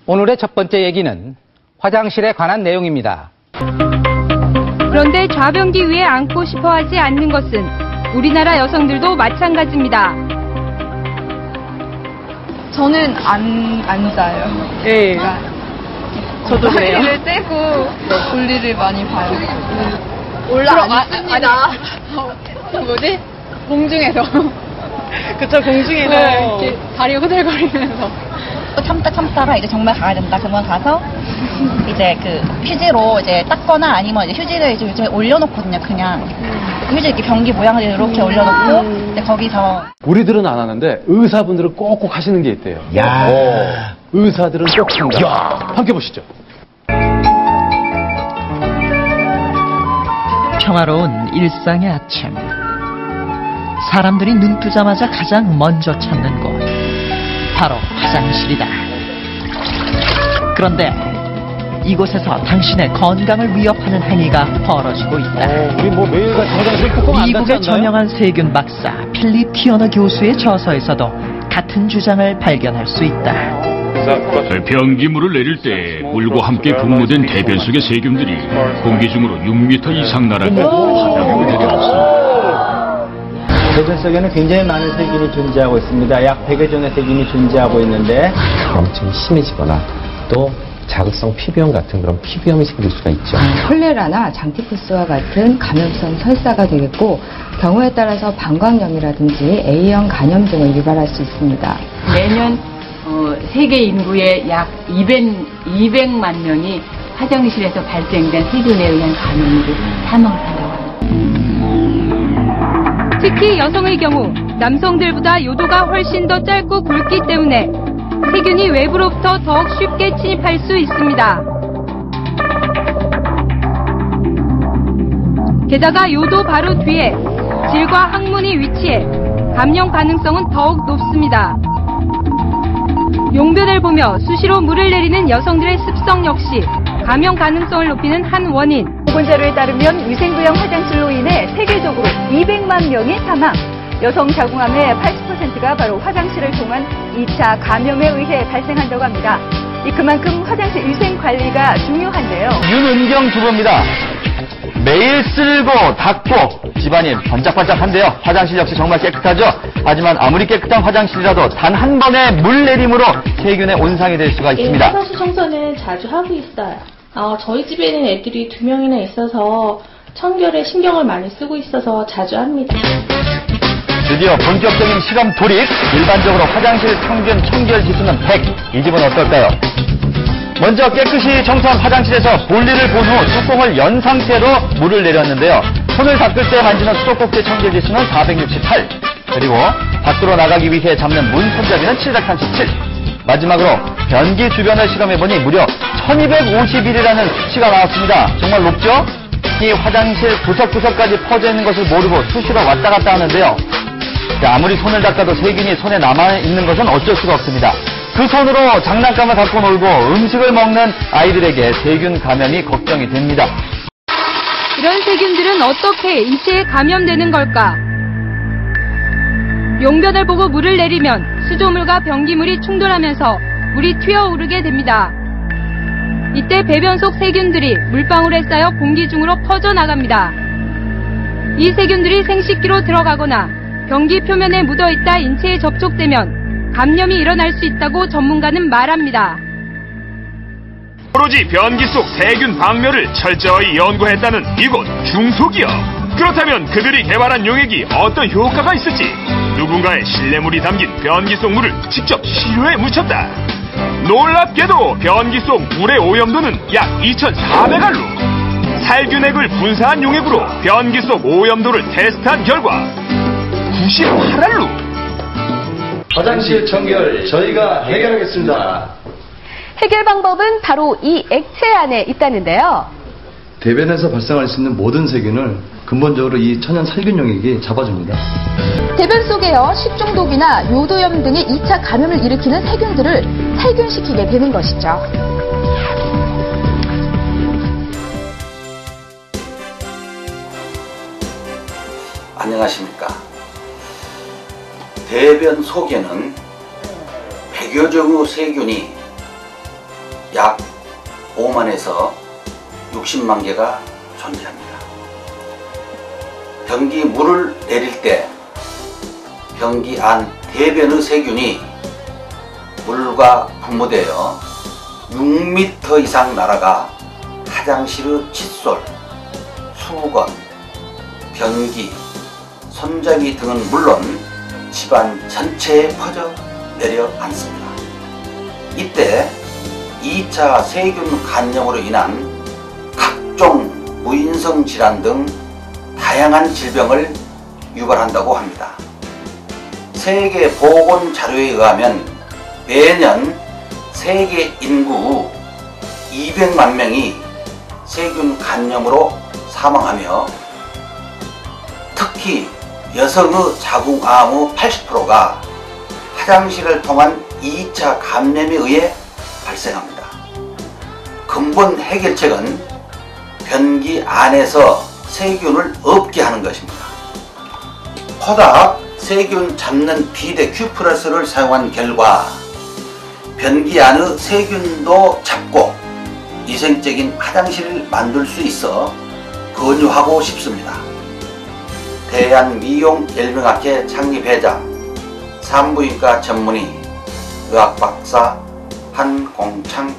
오늘의 첫 번째 얘기는 화장실에 관한 내용입니다. 그런데 좌변기 위에 앉고 싶어 하지 않는 것은 우리나라 여성들도 마찬가지입니다. 저는 안 앉아요. 네. 저도 그래요. 다리를 떼고 볼일을 많이 봐요. 앉습니다. 뭐지? 공중에서. 그쵸, 공중에서. 네, 이렇게 다리 후들거리면서. 참다가 이제 정말 가야 된다. 그러면 가서 이제 그 휴지로 이제 닦거나 아니면 이제 휴지를 이제 요즘에 올려놓거든요. 그냥 휴지 이렇게 변기 모양으로 이렇게 올려놓고 이제 거기서. 우리들은 안 하는데 의사분들은 꼭꼭 하시는 게 있대요. 야. 의사들은 꼭 한다. 함께 보시죠. 평화로운 일상의 아침. 사람들이 눈 뜨자마자 가장 먼저 찾는 곳. 바로 화장실이다. 그런데 이곳에서 당신의 건강을 위협하는 행위가 벌어지고 있다. 우리 뭐 매일같이 화장실 뚜껑 안 닫지 미국의 않나요? 전형한 세균 박사 필립 티어너 교수의 저서에서도 같은 주장을 발견할 수 있다. 변기물을 내릴 때 물과 함께 분무된 대변 속의 세균들이 공기 중으로 6m 이상 날아가 바닥에 내려왔습니다. 대변 속에는 굉장히 많은 세균이 존재하고 있습니다. 약 100여 종의 세균이 존재하고 있는데 염증이 심해지거나 또 자극성 피부염 같은 그런 피부염이 생길 수가 있죠. 콜레라나 장티푸스와 같은 감염성 설사가 되겠고 경우에 따라서 방광염이라든지 A형 간염 등을 유발할 수 있습니다. 매년 세계 인구의 약 200만 명이 화장실에서 발생된 세균에 의한 감염으로 사망을 한다고 합니다. 특히 여성의 경우 남성들보다 요도가 훨씬 더 짧고 굵기 때문에 세균이 외부로부터 더욱 쉽게 침입할 수 있습니다. 게다가 요도 바로 뒤에 질과 항문이 위치해 감염 가능성은 더욱 높습니다. 용변을 보며 수시로 물을 내리는 여성들의 습성 역시 감염 가능성을 높이는 한 원인. 보건자료에 따르면 위생부양 화장실로 인해 세계적으로 200만 명이 사망. 여성 자궁암의 80%가 바로 화장실을 통한 2차 감염에 의해 발생한다고 합니다. 그만큼 화장실 위생 관리가 중요한데요. 윤은경 주부입니다. 매일 쓸고 닦고 집안이 번짝번짝한데요. 화장실 역시 정말 깨끗하죠. 하지만 아무리 깨끗한 화장실이라도 단 한 번의 물 내림으로 세균의 온상이 될 수가 있습니다. 화장실 청소는 자주 하고 있어요. 저희 집에는 애들이 2명이나 있어서 청결에 신경을 많이 쓰고 있어서 자주 합니다. 드디어 본격적인 실험 돌입. 일반적으로 화장실 평균 청결 지수는 100. 이 집은 어떨까요? 먼저 깨끗이 청소한 화장실에서 볼일을 본 후 뚜껑을 연 상태로 물을 내렸는데요. 손을 닦을 때 만지는 수도꼭지 청결 지수는 468. 그리고 밖으로 나가기 위해 잡는 문 손잡이는 737. 마지막으로 변기 주변을 실험해보니 무려 1251이라는 수치가 나왔습니다. 정말 높죠? 이 화장실 구석구석까지 퍼져 있는 것을 모르고 수시로 왔다 갔다 하는데요. 아무리 손을 닦아도 세균이 손에 남아있는 것은 어쩔 수가 없습니다. 그 손으로 장난감을 갖고 놀고 음식을 먹는 아이들에게 세균 감염이 걱정이 됩니다. 이런 세균들은 어떻게 인체에 감염되는 걸까? 용변을 보고 물을 내리면 수조물과 변기물이 충돌하면서 물이 튀어오르게 됩니다. 이때 배변 속 세균들이 물방울에 쌓여 공기 중으로 퍼져나갑니다. 이 세균들이 생식기로 들어가거나 변기 표면에 묻어있다 인체에 접촉되면 감염이 일어날 수 있다고 전문가는 말합니다. 오로지 변기 속 세균 박멸을 철저히 연구했다는 이곳 중소기업. 그렇다면 그들이 개발한 용액이 어떤 효과가 있을지 누군가의 신뢰물이 담긴 변기 속 물을 직접 시료에 묻혔다. 놀랍게도 변기 속 물의 오염도는 약 2,400알루. 살균액을 분사한 용액으로 변기 속 오염도를 테스트한 결과 98알루. 화장실 청결 저희가 해결하겠습니다. 해결 방법은 바로 이 액체 안에 있다는데요. 대변에서 발생할 수 있는 모든 세균을 근본적으로 이 천연 살균 용액이 잡아줍니다. 대변 속에요, 식중독이나 요도염 등의 2차 감염을 일으키는 세균들을 살균시키게 되는 것이죠. 안녕하십니까. 대변 속에는 100여 종의 세균이 안에서 60만 개가 존재합니다. 변기 물을 내릴 때 변기 안 대변의 세균이 물과 분무되어 6m 이상 날아가 화장실의 칫솔, 수건, 변기, 손잡이 등은 물론 집안 전체에 퍼져 내려앉습니다. 이때 2차 세균 감염으로 인한 각종 무인성 질환 등 다양한 질병을 유발한다고 합니다. 세계 보건 자료에 의하면 매년 세계 인구 200만 명이 세균 감염으로 사망하며 특히 여성의 자궁암의 80%가 화장실을 통한 2차 감염에 의해 발생합니다. 근본 해결책은 변기 안에서 세균을 없게 하는 것입니다. 코닥 세균 잡는 비데 Q+를 사용한 결과 변기 안의 세균도 잡고 위생적인 화장실을 만들 수 있어 권유하고 싶습니다. 대한미용열명학회 창립회장, 산부인과 전문의, 의학박사 한공창